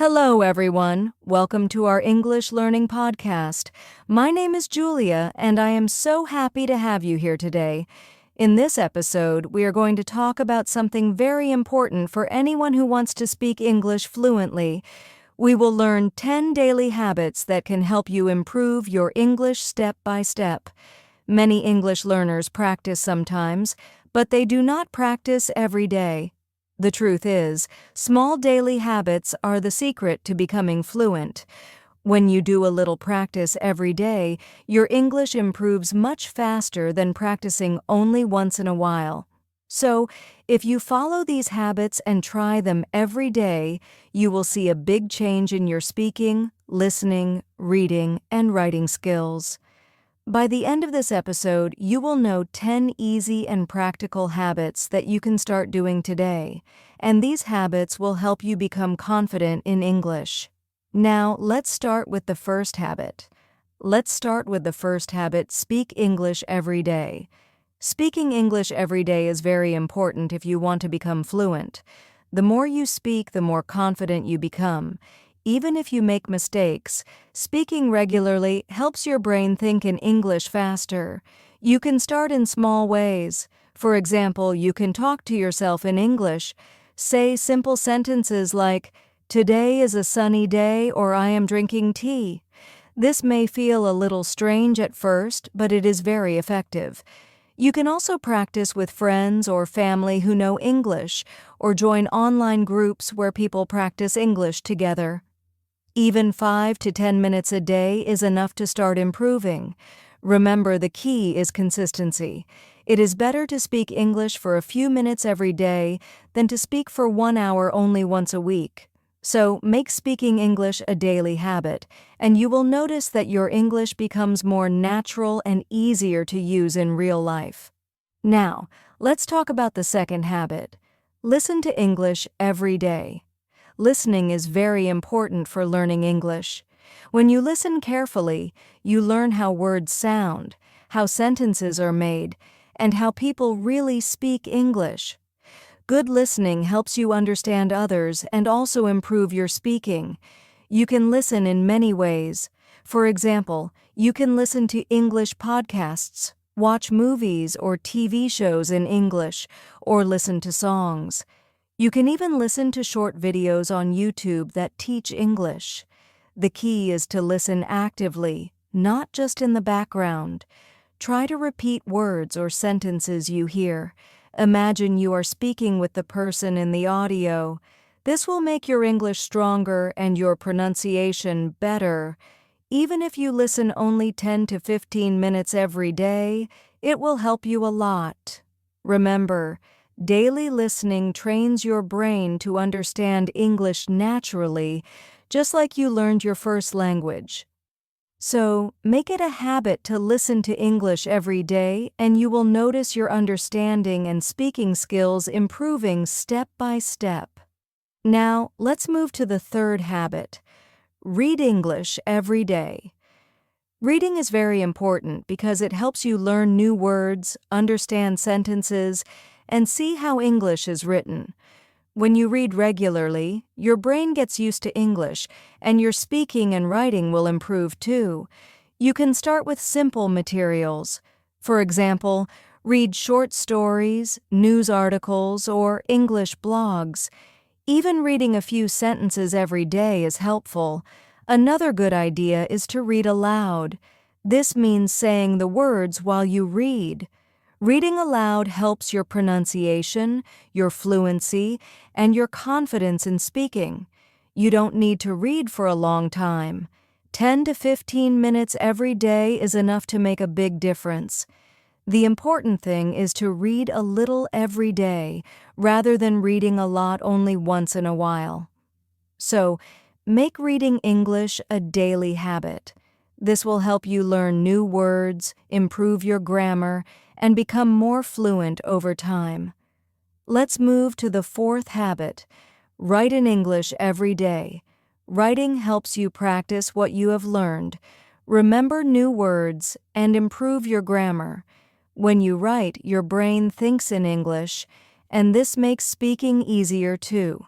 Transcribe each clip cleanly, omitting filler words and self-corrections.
Hello, everyone. Welcome to our English Learning Podcast. My name is Julia, and I am so happy to have you here today. In this episode, we are going to talk about something very important for anyone who wants to speak English fluently. We will learn 10 daily habits that can help you improve your English step by step. Many English learners practice sometimes, but they do not practice every day. The truth is, small daily habits are the secret to becoming fluent. When you do a little practice every day, your English improves much faster than practicing only once in a while. So, if you follow these habits and try them every day, you will see a big change in your speaking, listening, reading, and writing skills. By the end of this episode, you will know 10 easy and practical habits that you can start doing today, and these habits will help you become confident in English. Now, let's start with the first habit. Speak English every day. Speaking English every day is very important if you want to become fluent. The more you speak, the more confident you become. Even if you make mistakes, speaking regularly helps your brain think in English faster. You can start in small ways. For example, you can talk to yourself in English. Say simple sentences like, "Today is a sunny day," or "I am drinking tea." This may feel a little strange at first, but it is very effective. You can also practice with friends or family who know English, or join online groups where people practice English together. Even 5 to 10 minutes a day is enough to start improving. Remember, the key is consistency. It is better to speak English for a few minutes every day than to speak for 1 hour only once a week. So, make speaking English a daily habit, and you will notice that your English becomes more natural and easier to use in real life. Now, let's talk about the second habit. Listen to English every day. Listening is very important for learning English. When you listen carefully, you learn how words sound, how sentences are made, and how people really speak English. Good listening helps you understand others and also improve your speaking. You can listen in many ways. For example, you can listen to English podcasts, watch movies or TV shows in English, or listen to songs. You can even listen to short videos on YouTube that teach English. The key is to listen actively, not just in the background. Try to repeat words or sentences you hear. Imagine you are speaking with the person in the audio. This will make your English stronger and your pronunciation better. Even if you listen only 10 to 15 minutes every day, it will help you a lot. Remember, daily listening trains your brain to understand English naturally, just like you learned your first language. So, make it a habit to listen to English every day, and you will notice your understanding and speaking skills improving step by step. Now, let's move to the third habit. Read English every day. Reading is very important because it helps you learn new words, understand sentences, and see how English is written. When you read regularly, your brain gets used to English, and your speaking and writing will improve too. You can start with simple materials. For example, read short stories, news articles, or English blogs. Even reading a few sentences every day is helpful. Another good idea is to read aloud. This means saying the words while you read. Reading aloud helps your pronunciation, your fluency, and your confidence in speaking. You don't need to read for a long time. 10 to 15 minutes every day is enough to make a big difference. The important thing is to read a little every day, rather than reading a lot only once in a while. So, make reading English a daily habit. This will help you learn new words, improve your grammar, and become more fluent over time. Let's move to the fourth habit. Write in English every day. Writing helps you practice what you have learned, remember new words, and improve your grammar. When you write, your brain thinks in English, and this makes speaking easier too.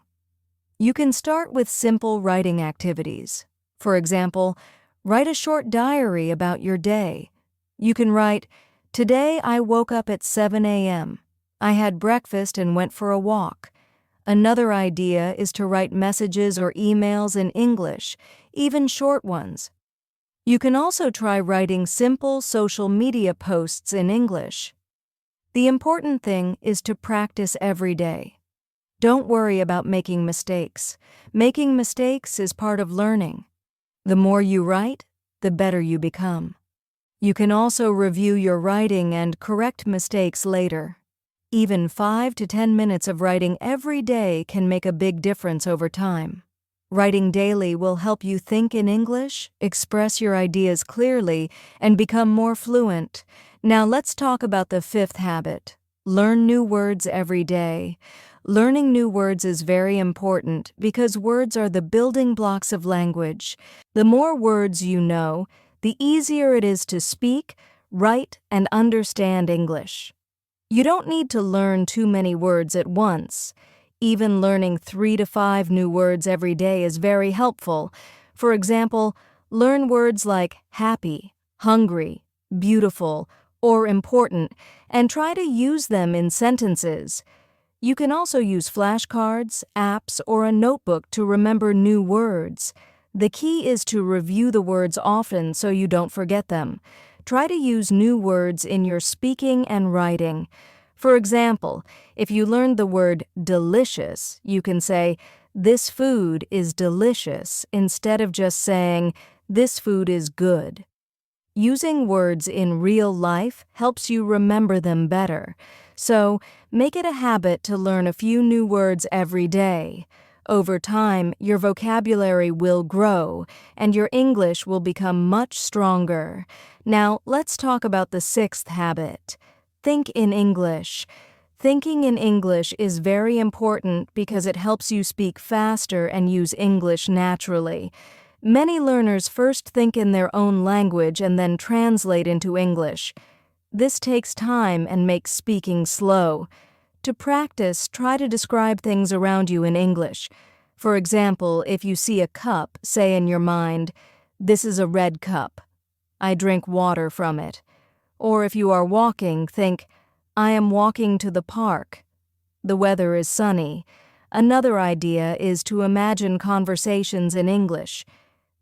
You can start with simple writing activities. For example, write a short diary about your day. You can write, "Today I woke up at 7 a.m. I had breakfast and went for a walk." Another idea is to write messages or emails in English, even short ones. You can also try writing simple social media posts in English. The important thing is to practice every day. Don't worry about making mistakes. Making mistakes is part of learning. The more you write, the better you become. You can also review your writing and correct mistakes later. Even 5 to 10 minutes of writing every day can make a big difference over time. Writing daily will help you think in English, express your ideas clearly, and become more fluent. Now let's talk about the fifth habit. Learn new words every day. Learning new words is very important because words are the building blocks of language. The more words you know, the easier it is to speak, write, and understand English. You don't need to learn too many words at once. Even learning 3 to 5 new words every day is very helpful. For example, learn words like happy, hungry, beautiful, or important, and try to use them in sentences. You can also use flashcards, apps, or a notebook to remember new words. The key is to review the words often so you don't forget them. Try to use new words in your speaking and writing. For example, if you learned the word delicious, you can say, "This food is delicious," instead of just saying, "This food is good." Using words in real life helps you remember them better. So, make it a habit to learn a few new words every day. Over time, your vocabulary will grow, and your English will become much stronger. Now, let's talk about the sixth habit. Think in English. Thinking in English is very important because it helps you speak faster and use English naturally. Many learners first think in their own language and then translate into English. This takes time and makes speaking slow. To practice, try to describe things around you in English. For example, if you see a cup, say in your mind, "This is a red cup. I drink water from it." Or if you are walking, think, "I am walking to the park. The weather is sunny." Another idea is to imagine conversations in English.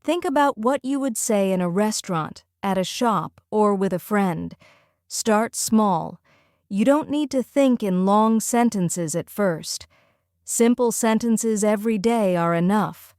Think about what you would say in a restaurant, at a shop, or with a friend. Start small. You don't need to think in long sentences at first. Simple sentences every day are enough.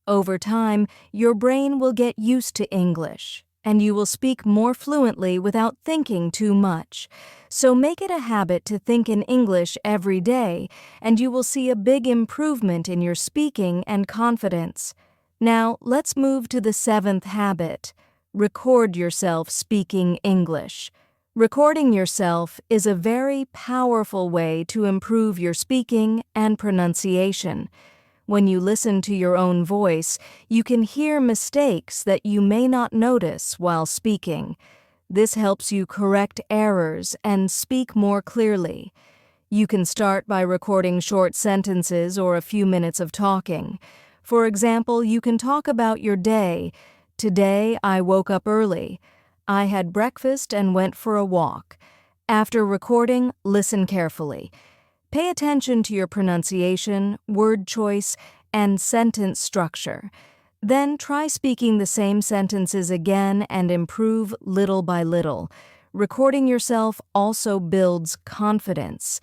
Over time, your brain will get used to English, and you will speak more fluently without thinking too much. So make it a habit to think in English every day, and you will see a big improvement in your speaking and confidence. Now, let's move to the seventh habit. Record yourself speaking English. Recording yourself is a very powerful way to improve your speaking and pronunciation. When you listen to your own voice, you can hear mistakes that you may not notice while speaking. This helps you correct errors and speak more clearly. You can start by recording short sentences or a few minutes of talking. For example, you can talk about your day. "Today I woke up early. I had breakfast and went for a walk." After recording, listen carefully. Pay attention to your pronunciation, word choice, and sentence structure. Then try speaking the same sentences again and improve little by little. Recording yourself also builds confidence.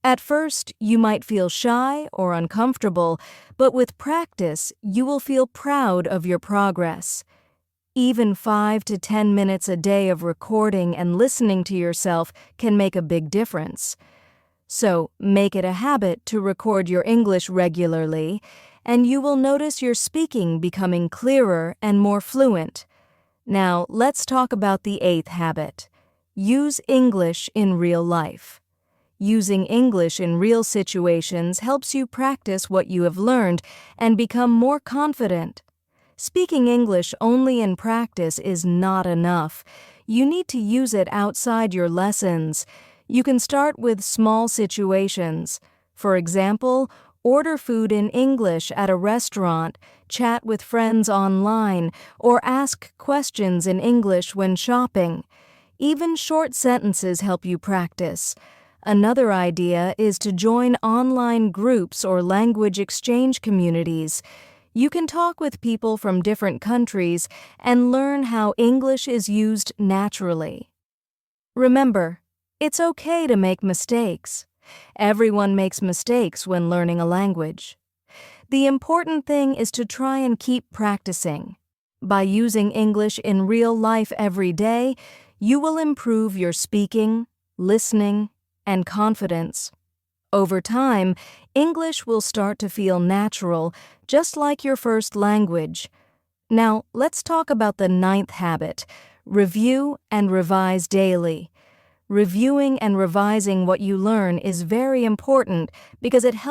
At first, you might feel shy or uncomfortable, but with practice, you will feel proud of your progress. Even 5 to 10 minutes a day of recording and listening to yourself can make a big difference. So, make it a habit to record your English regularly, and you will notice your speaking becoming clearer and more fluent. Now, let's talk about the eighth habit. Use English in real life. Using English in real situations helps you practice what you have learned and become more confident. Speaking English only in practice is not enough. You need to use it outside your lessons. You can start with small situations. For example, Order food in English at a restaurant, chat with friends online, or ask questions in English when shopping. Even short sentences help you practice. Another idea is to join online groups or language exchange communities. You can talk with people from different countries and learn how English is used naturally. Remember, it's okay to make mistakes. Everyone makes mistakes when learning a language. The important thing is to try and keep practicing. By using English in real life every day, you will improve your speaking, listening, and confidence. Over time, English will start to feel natural, just like your first language. Now, let's talk about the 9th habit: review and revise daily. Reviewing and revising what you learn is very important because it helps